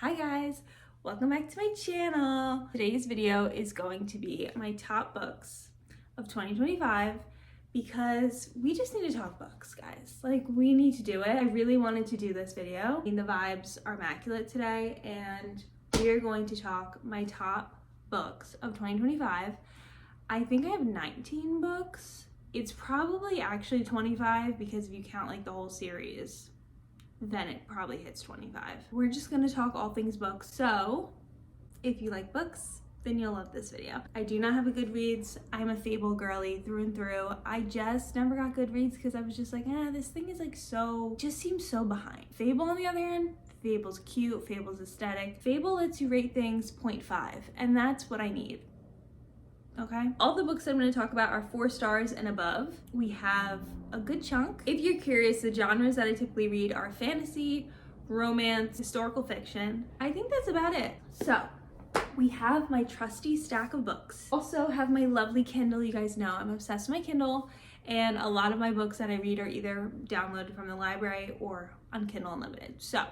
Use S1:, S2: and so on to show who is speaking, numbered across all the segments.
S1: Hi guys, welcome back to my channel. Today's video is going to be my top books of 2025 because we just need to talk books, guys. Like, we need to do it. I really wanted to do this video. I mean, the vibes are immaculate today and we're going to talk my top books of 2025. I think I have 19 books. It's probably actually 25 because if you count like the whole series, then it probably hits 25. We're just gonna talk all things books. So if you like books, then you'll love this video. I do not have a Goodreads. I'm a Fable girly through and through. I just never got Goodreads because I was just like, this thing is like just seems so behind. Fable on the other hand, Fable's cute, Fable's aesthetic. Fable lets you rate things 0.5 and that's what I need. Okay, all the books I'm going to talk about are 4 stars and above. We have a good chunk. If you're curious, the genres that I typically read are fantasy, romance, historical fiction. I think that's about it. So we have my trusty stack of books. Also have my lovely Kindle. You guys know I'm obsessed with my Kindle, and a lot of my books that I read are either downloaded from the library or on Kindle Unlimited. So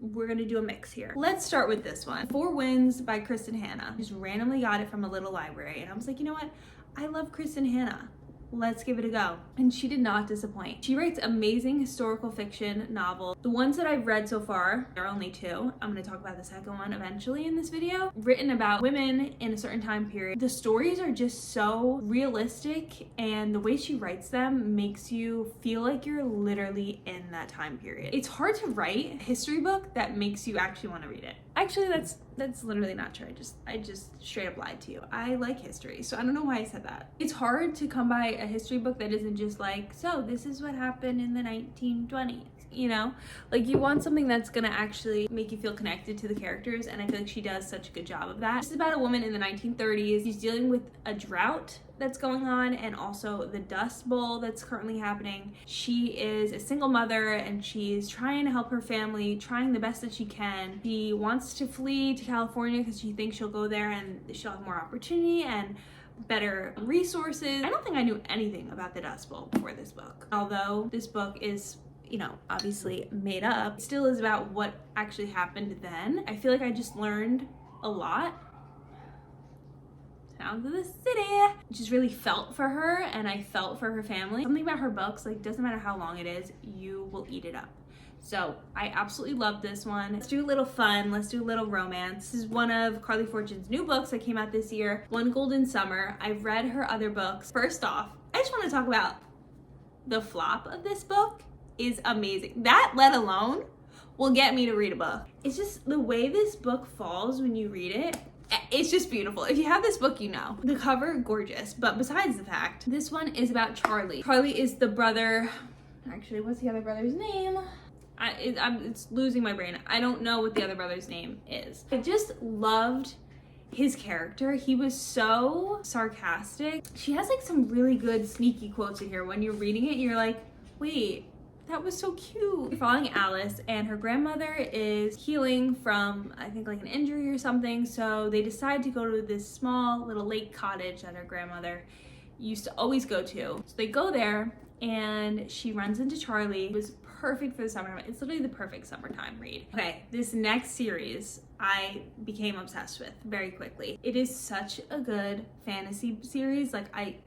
S1: we're gonna do a mix here. Let's start with this one. 4 Winds by Kristen Hanna. Just randomly got it from a little library and I was like, you know what? I love Kristen Hanna. Let's give it a go. And she did not disappoint. She writes amazing historical fiction novels. The ones that I've read so far, there are only 2. I'm gonna talk about the second one eventually in this video. Written about women in a certain time period. The stories are just so realistic and the way she writes them makes you feel like you're literally in that time period. It's hard to write a history book that makes you actually want to read it. Actually, that's literally not true. I just straight up lied to you. I like history, so I don't know why I said that. It's hard to come by a history book that isn't just like, so this is what happened in the 1920s, you know? Like, you want something that's gonna actually make you feel connected to the characters, and I feel like she does such a good job of that. This is about a woman in the 1930s. She's dealing with a drought that's going on and also the Dust Bowl that's currently happening. She is a single mother and she's trying to help her family, trying the best that she can. She wants to flee to California because she thinks she'll go there and she'll have more opportunity and better resources. I don't think I knew anything about the Dust Bowl before this book. Although this book is, you know, obviously made up, it still is about what actually happened then. I feel like I just learned a lot. Sounds of the City. Just really felt for her and I felt for her family. Something about her books, like, doesn't matter how long it is, you will eat it up. So I absolutely love this one. Let's do a little fun. Let's do a little romance. This is one of Carly Fortune's new books that came out this year, One Golden Summer. I've read her other books. First off, I just want to talk about the flop of this book is amazing. That, let alone, will get me to read a book. It's just the way this book falls when you read it. It's just beautiful. If you have this book, you know. The cover, gorgeous. But besides the fact, this one is about Charlie. Charlie is the brother. Actually, what's the other brother's name? It's losing my brain. I don't know what the other brother's name is. I just loved his character. He was so sarcastic. She has like some really good sneaky quotes in here. When you're reading it, you're like, wait, that was so cute. We're following Alice and her grandmother is healing from, I think, like an injury or something. So they decide to go to this small little lake cottage that her grandmother used to always go to. So they go there and she runs into Charlie. It was perfect for the summertime. It's literally the perfect summertime read. Okay, this next series I became obsessed with very quickly. It is such a good fantasy series. Like, I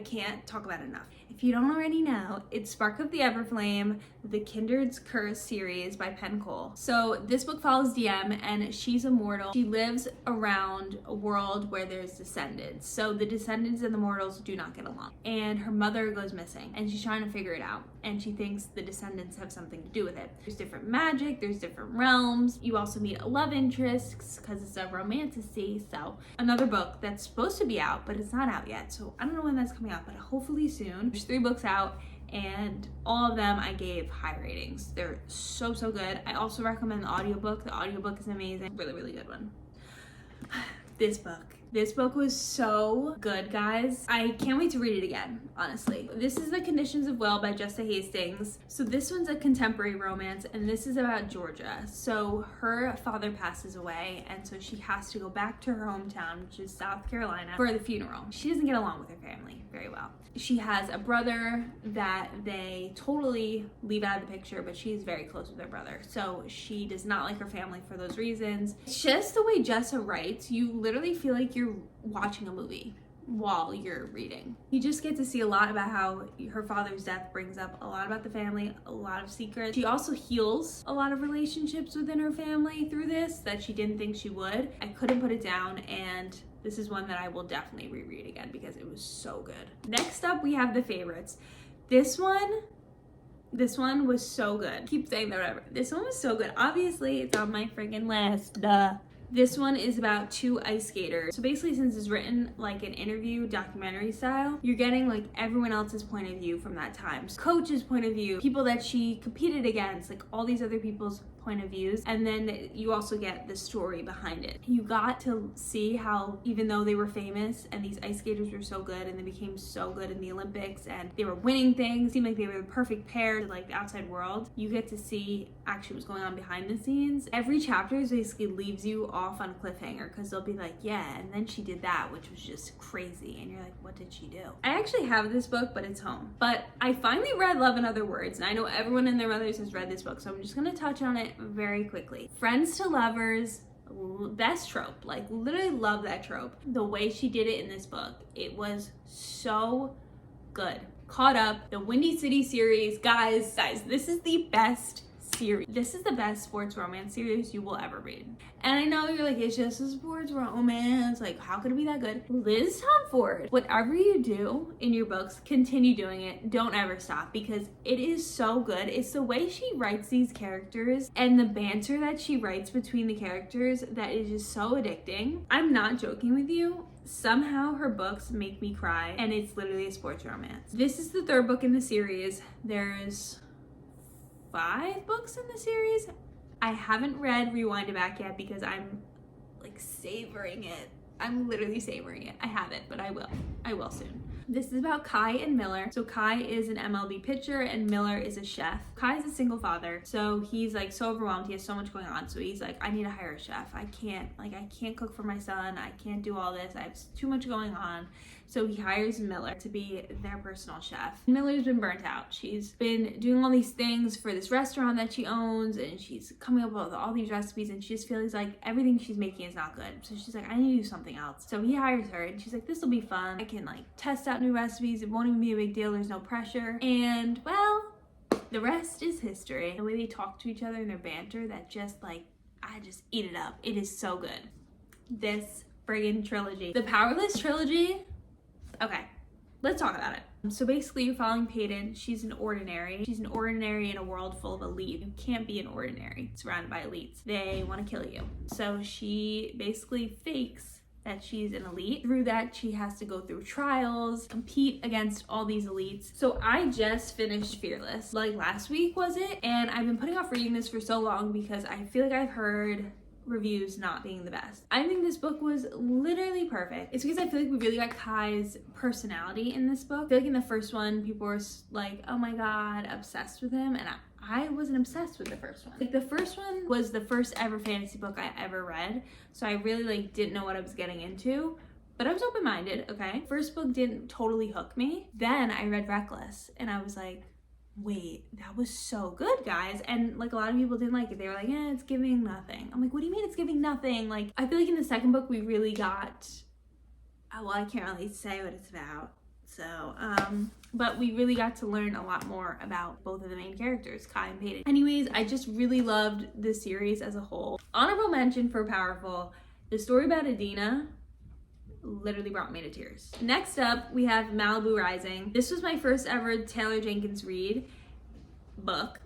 S1: can't talk about it enough. If you don't already know, it's Spark of the Everflame, the Kindred's Curse series by Penn Cole. So this book follows DM and she's immortal. She lives around a world where there's descendants. So the descendants and the mortals do not get along. And her mother goes missing and she's trying to figure it out. And she thinks the descendants have something to do with it. There's different magic, there's different realms. You also meet a love interest because it's a romantasy. So another book that's supposed to be out, but it's not out yet. So I don't know when that's coming out, but hopefully soon. There's 3 books out and all of them I gave high ratings. They're so good. I also recommend the audiobook. The audiobook is amazing. Really good one. This book. This book was so good, guys. I can't wait to read it again, honestly. This is The Conditions of Will by Jessa Hastings. So this one's a contemporary romance, and this is about Georgia. So her father passes away, and so she has to go back to her hometown, which is South Carolina, for the funeral. She doesn't get along with her family very well. She has a brother that they totally leave out of the picture, but she's very close with her brother. So she does not like her family for those reasons. It's just the way Jessa writes, you literally feel like you're watching a movie while you're reading. You just get to see a lot about how her father's death brings up a lot about the family, a lot of secrets. She also heals a lot of relationships within her family through this that she didn't think she would. I couldn't put it down, and this is one that I will definitely reread again because it was so good. Next up, we have The Favorites. This one was so good. Keep saying that, whatever. This one was so good. Obviously, it's on my freaking list. Duh. This one is about two ice skaters. So basically, since it's written like an interview documentary style, you're getting like everyone else's point of view from that time. So coach's point of view, people that she competed against, like all these other people's point of views, and then you also get the story behind it. You got to see how even though they were famous and these ice skaters were so good and they became so good in the Olympics and they were winning things, seemed like they were the perfect pair to like the outside world, you get to see actually what's going on behind the scenes. Every chapter basically leaves you off on a cliffhanger because they'll be like, yeah, and then she did that, which was just crazy, and you're like, what did she do? I actually have this book, but it's home. But I finally read Love in Other Words, and I know everyone and their mothers has read this book, so I'm just gonna touch on it very quickly. Friends to lovers, best trope. Like literally love that trope. The way she did it in this book, it was so good. Caught Up, the Windy City series, guys, this is the best series. This is the best sports romance series you will ever read. And I know you're like, it's just a sports romance, like how could it be that good? Liz Tomford, whatever you do in your books, continue doing it. Don't ever stop because it is so good. It's the way she writes these characters and the banter that she writes between the characters that is just so addicting. I'm not joking with you. Somehow her books make me cry, and it's literally a sports romance. This is the third book in the series. There's 5 books in the series. I haven't read Rewind It Back yet because I'm like savoring it. I'm literally savoring it. I haven't, but I will soon. This is about Kai and Miller. So Kai is an MLB pitcher and Miller is a chef. Kai is a single father, so he's like so overwhelmed. He has so much going on. So he's like, I need to hire a chef. I can't cook for my son. I can't do all this. I have too much going on. So he hires Miller to be their personal chef. Miller's been burnt out. She's been doing all these things for this restaurant that she owns, and she's coming up with all these recipes, and she just feels like everything she's making is not good. So she's like, I need to do something else. So he hires her, and she's like, this will be fun. I can like test out new recipes. It won't even be a big deal. There's no pressure. And well, the rest is history. The way they talk to each other and their banter, that just like, I just eat it up. It is so good. This friggin' trilogy. The Powerless trilogy. Okay, let's talk about it. So basically you're following Peyton. She's an ordinary. She's an ordinary in a world full of elite. You can't be an ordinary surrounded by elites. They want to kill you. So she basically fakes that she's an elite. Through that, she has to go through trials, compete against all these elites. So I just finished Fearless, like last week, was it? And I've been putting off reading this for so long because I feel like I've heard reviews not being the best. I think this book was literally perfect. It's because I feel like we really got Kai's personality in this book. I feel like in the first one, people were like, oh my God, obsessed with him. And I wasn't obsessed with the first one. Like the first one was the first ever fantasy book I ever read. So I really like didn't know what I was getting into, but I was open-minded, okay? First book didn't totally hook me. Then I read Reckless and I was like, wait, that was so good, guys. And like a lot of people didn't like it. They were like, it's giving nothing. I'm like, what do you mean it's giving nothing? Like, I feel like in the second book, we really got, well, I can't really say what it's about. So, but we really got to learn a lot more about both of the main characters, Kai and Peyton. Anyways, I just really loved the series as a whole. Honorable mention for Powerful. The story about Adina literally brought me to tears. Next up, we have Malibu Rising. This was my first ever Taylor Jenkins Reid book.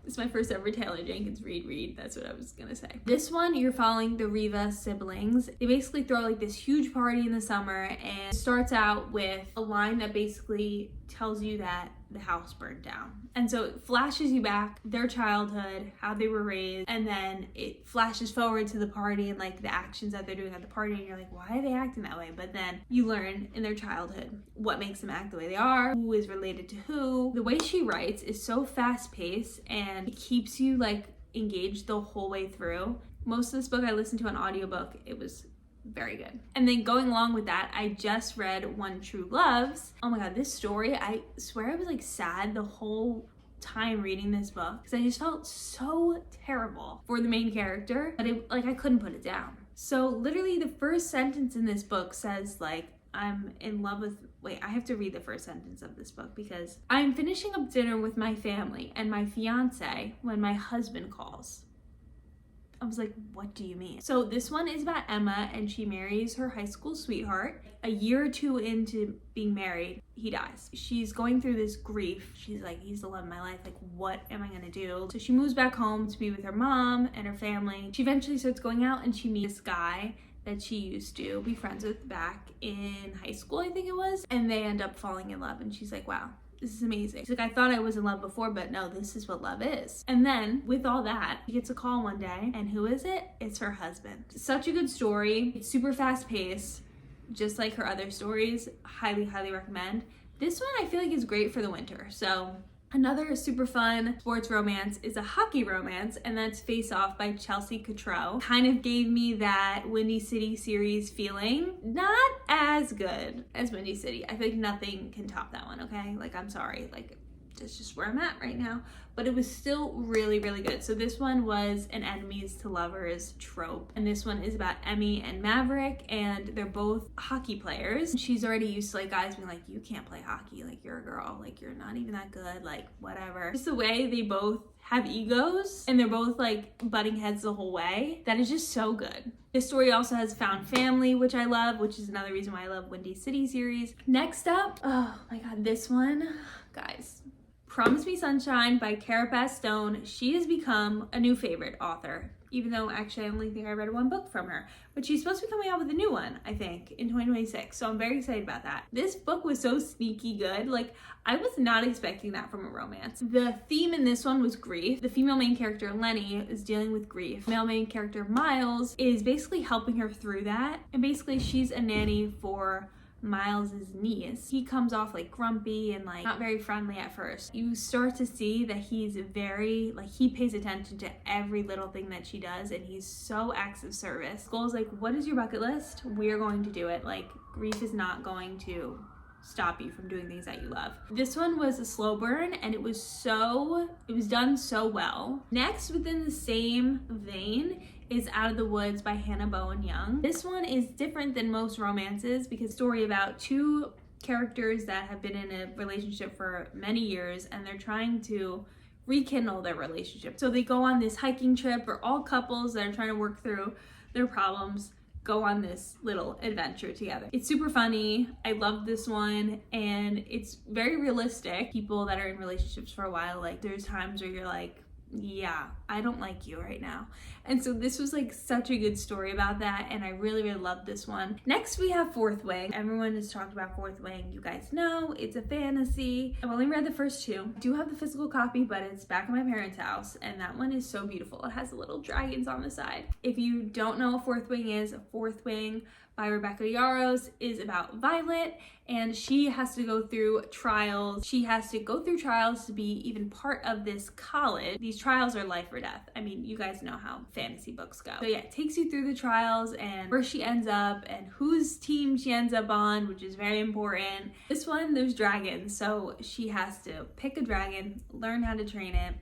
S1: It's my first ever Taylor Jenkins Reid. That's what I was gonna say. This one, you're following the Riva siblings. They basically throw like this huge party in the summer, and it starts out with a line that basically tells you that the house burned down. And so it flashes you back, their childhood, how they were raised, and then it flashes forward to the party and like the actions that they're doing at the party, and you're like, why are they acting that way? But then you learn in their childhood what makes them act the way they are, who is related to who. The way she writes is so fast paced and it keeps you like engaged the whole way through. Most of this book I listened to on audiobook. It was very good. And then going along with that, I just read One True Loves. Oh my god, this story, I swear I was like sad the whole time reading this book because I just felt so terrible for the main character, but I couldn't put it down. So literally the first sentence in this book says like, I'm in love with, wait, I have to read the first sentence of this book because I'm finishing up dinner with my family and my fiance when my husband calls. I was like, what do you mean? So this one is about Emma, and she marries her high school sweetheart. A year or two into being married, he dies. She's going through this grief. She's like, he's the love of my life. Like, what am I gonna do? So she moves back home to be with her mom and her family. She eventually starts going out and she meets this guy that she used to be friends with back in high school, I think it was. And they end up falling in love, and she's like, wow, this is amazing. She's like, I thought I was in love before, but no, this is what love is. And then with all that, she gets a call one day, and who is it? It's her husband. Such a good story. It's super fast paced, just like her other stories. Highly, highly recommend. This one I feel like is great for the winter. So another super fun sports romance is a hockey romance, and that's Face Off by Chelsea Cottrell. Kind of gave me that Windy City series feeling. Not as good as Windy City. I think nothing can top that one, okay? Like, I'm sorry, like, that's just where I'm at right now. But it was still really, really good. So this one was an enemies to lovers trope. And this one is about Emmy and Maverick, and they're both hockey players. She's already used to like guys being like, you can't play hockey, like you're a girl, like you're not even that good, like whatever. Just the way they both have egos and they're both like butting heads the whole way. That is just so good. This story also has found family, which I love, which is another reason why I love Windy City series. Next up, oh my god, this one, guys. Promise Me Sunshine by Cara Stone. She has become a new favorite author, even though actually I only think I read one book from her. But she's supposed to be coming out with a new one, I think, in 2026. So I'm very excited about that. This book was so sneaky good. Like, I was not expecting that from a romance. The theme in this one was grief. The female main character, Lenny, is dealing with grief. Male main character, Miles, is basically helping her through that. And basically she's a nanny for Miles's niece. He comes off like grumpy and like not very friendly at first. You start to see that he's very like, he pays attention to every little thing that she does, and he's so acts of service. Goal's like, what is your bucket list? We're going to do it. Like, grief is not going to stop you from doing things that you love. This one was a slow burn, and it was done so well. Next, within the same vein, is Out of the Woods by Hannah Bowen Young. This one is different than most romances because it's a story about two characters that have been in a relationship for many years, and they're trying to rekindle their relationship. So they go on this hiking trip, or all couples that are trying to work through their problems go on this little adventure together. It's super funny. I love this one, and it's very realistic. People that are in relationships for a while, like there's times where you're like, yeah, I don't like you right now. And so this was like such a good story about that, and I really, really loved this one. Next we have Fourth Wing. Everyone has talked about Fourth Wing. You guys know it's a fantasy. I've only read the first two. I do have the physical copy, but it's back at my parents' house, and that one is so beautiful. It has little dragons on the side. If you don't know what Fourth Wing is, Fourth Wing by Rebecca Yarros is about Violet, and she has to go through trials. She has to go through trials to be even part of this college. These trials are life or death. I mean, you guys know how fantasy books go. So yeah, it takes you through the trials and where she ends up and whose team she ends up on, which is very important. This one, there's dragons, so she has to pick a dragon, learn how to train it,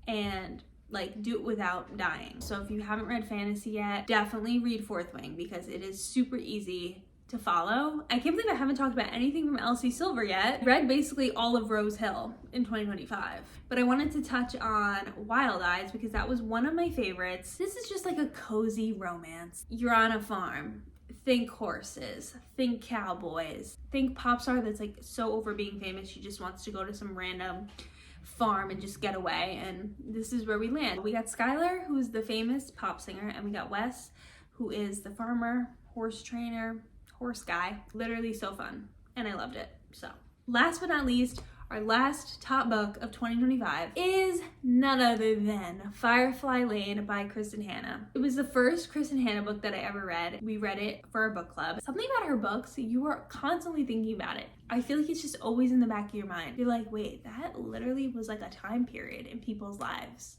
S1: and like do it without dying. So if you haven't read fantasy yet, definitely read Fourth Wing because it is super easy to follow. I can't believe I haven't talked about anything from Elsie Silver yet. I read basically all of Rose Hill in 2025, but I wanted to touch on Wild Eyes because that was one of my favorites. This is just like a cozy romance. You're on a farm. Think horses, think cowboys, think pop star that's like so over being famous she just wants to go to some random farm and just get away, and this is where we land. We got Skylar, who's the famous pop singer, and we got Wes, who is the farmer, horse trainer, horse guy. Literally so fun, and I loved it. So last but not least, our last top book of 2025 is none other than Firefly Lane by Kristen Hanna. It was the first Kristen Hanna book that I ever read. We read it for our book club. Something about her books, you are constantly thinking about it. I feel like it's just always in the back of your mind. You're like, wait, that literally was like a time period in people's lives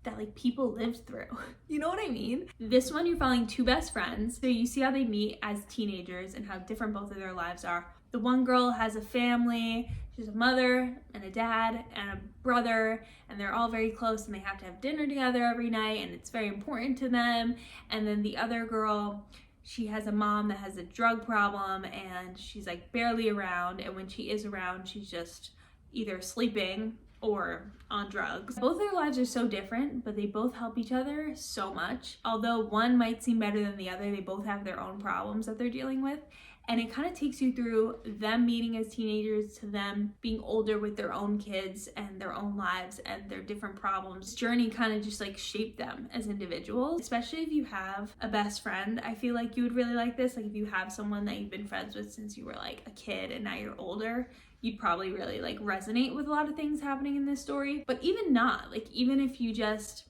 S1: that like people lived through. You know what I mean? This one, you're following two best friends. So you see how they meet as teenagers and how different both of their lives are. The one girl has a family. She's a mother and a dad and a brother, and they're all very close and they have to have dinner together every night and it's very important to them. And then the other girl, she has a mom that has a drug problem and she's like barely around, and when she is around, she's just either sleeping or on drugs. Both their lives are so different, but they both help each other so much. Although one might seem better than the other, they both have their own problems that they're dealing with. And it kind of takes you through them meeting as teenagers to them being older with their own kids and their own lives and their different problems. This journey kind of just like shaped them as individuals, especially if you have a best friend. I feel like you would really like this. Like if you have someone that you've been friends with since you were like a kid and now you're older, you'd probably really like resonate with a lot of things happening in this story. But even not, like even if you just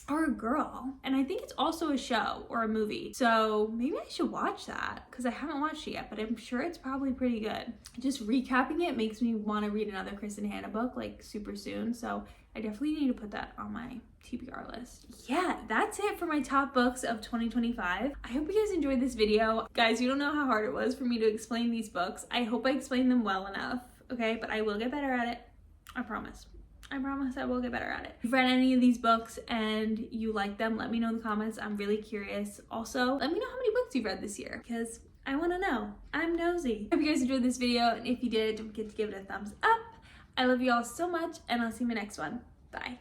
S1: are a girl, and I think it's also a show or a movie, so maybe I should watch that because I haven't watched it yet, but I'm sure it's probably pretty good. Just recapping it makes me want to read another Kristen Hanna book like super soon, so I definitely need to put that on my TBR list. Yeah, that's it for my top books of 2025. I hope you guys enjoyed this video. Guys, you don't know how hard it was for me to explain these books. I hope I explained them well enough, okay? But I will get better at it. I promise. I promise I will get better at it. If you've read any of these books and you like them, let me know in the comments. I'm really curious. Also, let me know how many books you've read this year because I want to know. I'm nosy. Hope you guys enjoyed this video, and if you did, don't forget to give it a thumbs up. I love you all so much, and I'll see you in my next one. Bye.